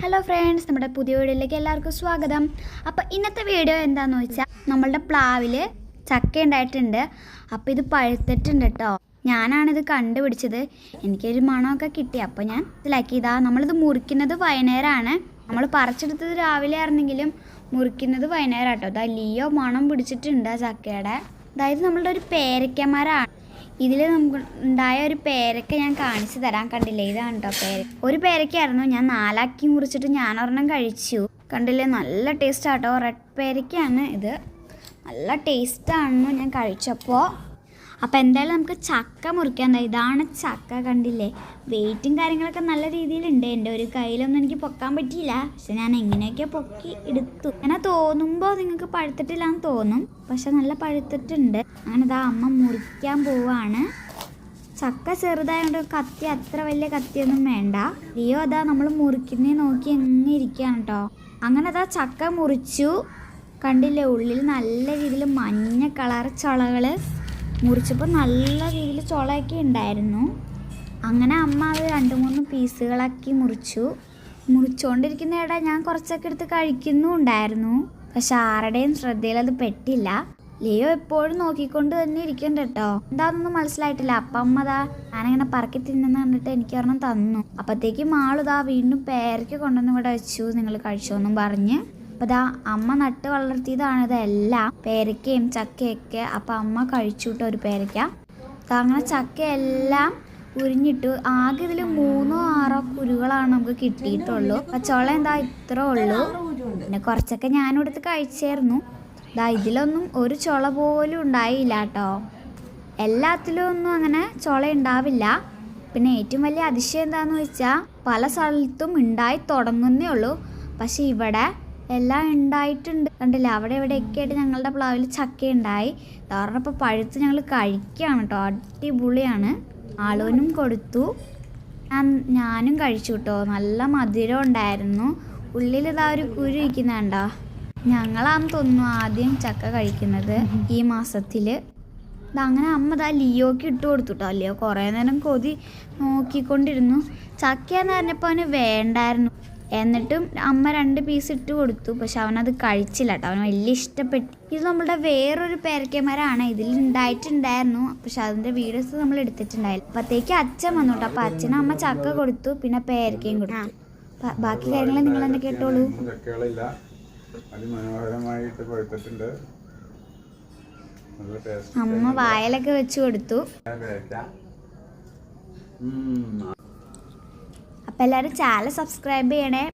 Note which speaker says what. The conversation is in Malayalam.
Speaker 1: ഹലോ ഫ്രണ്ട്സ്, നമ്മുടെ പുതിയ വീഡിയോയിലേക്ക് എല്ലാവർക്കും സ്വാഗതം. അപ്പോൾ ഇന്നത്തെ വീഡിയോ എന്താണെന്ന് വെച്ചാൽ നമ്മളുടെ പ്ലാവിൽ ചക്ക ഉണ്ടായിട്ടുണ്ട്. അപ്പോൾ ഇത് പഴുത്തിട്ടുണ്ട് കേട്ടോ. ഞാനാണിത് കണ്ടുപിടിച്ചത്. എനിക്കൊരു മണമൊക്കെ കിട്ടി. അപ്പോൾ ഞാൻ ഇതിലാക്കിയതാ. നമ്മളിത് മുറിക്കുന്നത് വൈകുന്നേരമാണ്. നമ്മൾ പറിച്ചെടുത്തത് രാവിലെ ആയിരുന്നെങ്കിലും മുറിക്കുന്നത് വൈകുന്നേരം കേട്ടോ. ഇതാ ലിയോ മണം പിടിച്ചിട്ടുണ്ട് ചക്കയുടെ. അതായത് നമ്മളുടെ ഒരു പേരയ്ക്കമരമാണ്. ഇതിൽ നമുക്ക് ഉണ്ടായ ഒരു പേരയ്ക്ക ഞാൻ കാണിച്ചു തരാം. കണ്ടില്ലേ, ഇതാണ് കേട്ടോ പേരയ്ക്ക. ഒരു പേരയ്ക്കായിരുന്നു, ഞാൻ 4 ആക്കി മുറിച്ചിട്ട് ഞാനൊരെണ്ണം കഴിച്ചു. കണ്ടില്ലേ, നല്ല ടേസ്റ്റാട്ടോ. റെഡ് പേരയ്ക്കാണ് ഇത്. നല്ല ടേസ്റ്റാണെന്ന് ഞാൻ കഴിച്ചപ്പോൾ. അപ്പോൾ എന്തായാലും നമുക്ക് ചക്ക മുറിക്കാൻ. ഇതാണ് ചക്ക. കണ്ടില്ലേ, വെയിറ്റും കാര്യങ്ങളൊക്കെ നല്ല രീതിയിലുണ്ട്. എൻ്റെ ഒരു കയ്യിലൊന്നും എനിക്ക് പൊക്കാൻ പറ്റിയില്ല. പക്ഷെ ഞാൻ എങ്ങനെയൊക്കെ പൊക്കി എടുത്തു. അങ്ങനെ തോന്നുമ്പോൾ നിങ്ങൾക്ക് പഴുത്തിട്ടില്ലാന്ന് തോന്നും, പക്ഷെ നല്ല പഴുത്തിട്ടുണ്ട്. അങ്ങനെ ഇതാ അമ്മ മുറിക്കാൻ പോവാണ്. ചക്ക ചെറുതായതുകൊണ്ട് കത്തി അത്ര വലിയ കത്തിയൊന്നും വേണ്ട. ലിയോ അതാ നമ്മൾ മുറിക്കുന്നേ നോക്കി എങ്ങനെ ഇരിക്കുകയാണ് കേട്ടോ. അങ്ങനെ അതാ ചക്ക മുറിച്ചു. കണ്ടില്ലേ, ഉള്ളിൽ നല്ല രീതിയിൽ മഞ്ഞ കളർ ചുളകൾ. മുറിച്ചപ്പോൾ നല്ല രീതിയിൽ ചുളയൊക്കെ ഉണ്ടായിരുന്നു. അങ്ങനെ അമ്മ അത് 2-3 പീസുകളാക്കി മുറിച്ചുകൊണ്ടിരിക്കുന്ന ഇട ഞാൻ കുറച്ചൊക്കെ എടുത്ത് കഴിക്കുന്നുണ്ടായിരുന്നു. പക്ഷെ ആരുടെയും ശ്രദ്ധയിൽ അത് പെട്ടില്ല. ലിയോ എപ്പോഴും നോക്കിക്കൊണ്ട് തന്നെ ഇരിക്കണ്ട കേട്ടോ. എന്താണെന്നൊന്നും മനസ്സിലായിട്ടില്ല. അപ്പം അമ്മ ദാ ഞാനിങ്ങനെ പറക്കി തിന്നുന്ന കണ്ടിട്ട് എനിക്ക് ഒരെണ്ണം തന്നു. അപ്പോഴത്തേക്കും ആളിതാ വീണ്ടും പേരയ്ക്ക് കൊണ്ടുവന്ന് ഇവിടെ വെച്ചു. നിങ്ങൾ കഴിച്ചോന്നും പറഞ്ഞ്. അപ്പോൾ ഇതാ അമ്മ നട്ട് വളർത്തിയതാണ് ഇതെല്ലാം, പേരയ്ക്കയും ചക്കയൊക്കെ. അപ്പോൾ അമ്മ കഴിച്ചു കിട്ടോ ഒരു പേരയ്ക്ക. അങ്ങനെ ചക്കയെല്ലാം ഉരിഞ്ഞിട്ടു. ആകെ ഇതിൽ 3-6 കുരുകളാണ് നമുക്ക് കിട്ടിയിട്ടുള്ളൂ. പച്ചോള എന്താ ഇത്ര ഉള്ളൂ. പിന്നെ കുറച്ചൊക്കെ ഞാനും എടുത്ത് കഴിച്ചായിരുന്നു. ഇതിലൊന്നും ഒരു ചുള പോലും ഉണ്ടായില്ല കേട്ടോ. എല്ലാത്തിലും ഒന്നും അങ്ങനെ ചുള ഉണ്ടാവില്ല. പിന്നെ ഏറ്റവും വലിയ അതിശയം എന്താണെന്ന് വെച്ചാൽ പല സ്ഥലത്തും ഉണ്ടായി തുടങ്ങുന്നേ ഉള്ളൂ. പക്ഷെ ഇവിടെ എല്ലാം ഉണ്ടായിട്ടുണ്ട്. കണ്ടില്ല, അവിടെ ഇവിടെയൊക്കെ ആയിട്ട് ഞങ്ങളുടെ പ്ലാവിൽ ചക്ക ഉണ്ടായി. കാരണം ഇപ്പോൾ പഴുത്ത് ഞങ്ങൾ കഴിക്കുകയാണ് കേട്ടോ. അടിപൊളിയാണ്. ആളുവിനും കൊടുത്തു, ഞാനും കഴിച്ചു കേട്ടോ. നല്ല മധുരം ഉണ്ടായിരുന്നു. ഉള്ളിൽ ഇതാ ഒരു കുരു ഇരിക്കുന്നുണ്ടോ. ഞങ്ങളാന്ന് തോന്നുന്നു ആദ്യം ചക്ക കഴിക്കുന്നത് ഈ മാസത്തിൽ. അങ്ങനെ അമ്മ ഇതാ ലിയോക്ക് ഇട്ട് കൊടുത്തു കേട്ടോ. ലിയോ കുറേ നേരം കൊതി നോക്കിക്കൊണ്ടിരുന്നു. ചക്കയെന്ന് പറഞ്ഞപ്പോൾ അവന് വേണ്ടായിരുന്നു. എന്നിട്ടും അമ്മ 2 പീസ് ഇട്ട് കൊടുത്തു. പക്ഷെ അവനത് കഴിച്ചില്ല കേട്ടോ. അവന് വലിയ ഇഷ്ടപ്പെട്ടു. ഇത് നമ്മളുടെ വേറൊരു പേരയ്ക്കമരമാണ്. ഇതിൽ ഉണ്ടായിട്ടുണ്ടായിരുന്നു, പക്ഷെ അതിൻ്റെ വീഡിയോസ് നമ്മൾ എടുത്തിട്ടുണ്ടായില്ല. അപ്പോഴത്തേക്ക് അച്ഛൻ വന്നു കേട്ടോ. അപ്പോൾ അച്ഛനും അമ്മ ചക്ക കൊടുത്തു, പിന്നെ പേരയ്ക്കയും കൊടുത്തു. ബാക്കി കാര്യങ്ങൾ നിങ്ങൾ തന്നെ കേട്ടോളൂ. അമ്മ വായലൊക്കെ വെച്ച് കൊടുത്തു. അപ്പോൾ എല്ലാവരും ചാനൽ സബ്സ്ക്രൈബ് ചെയ്യണേ.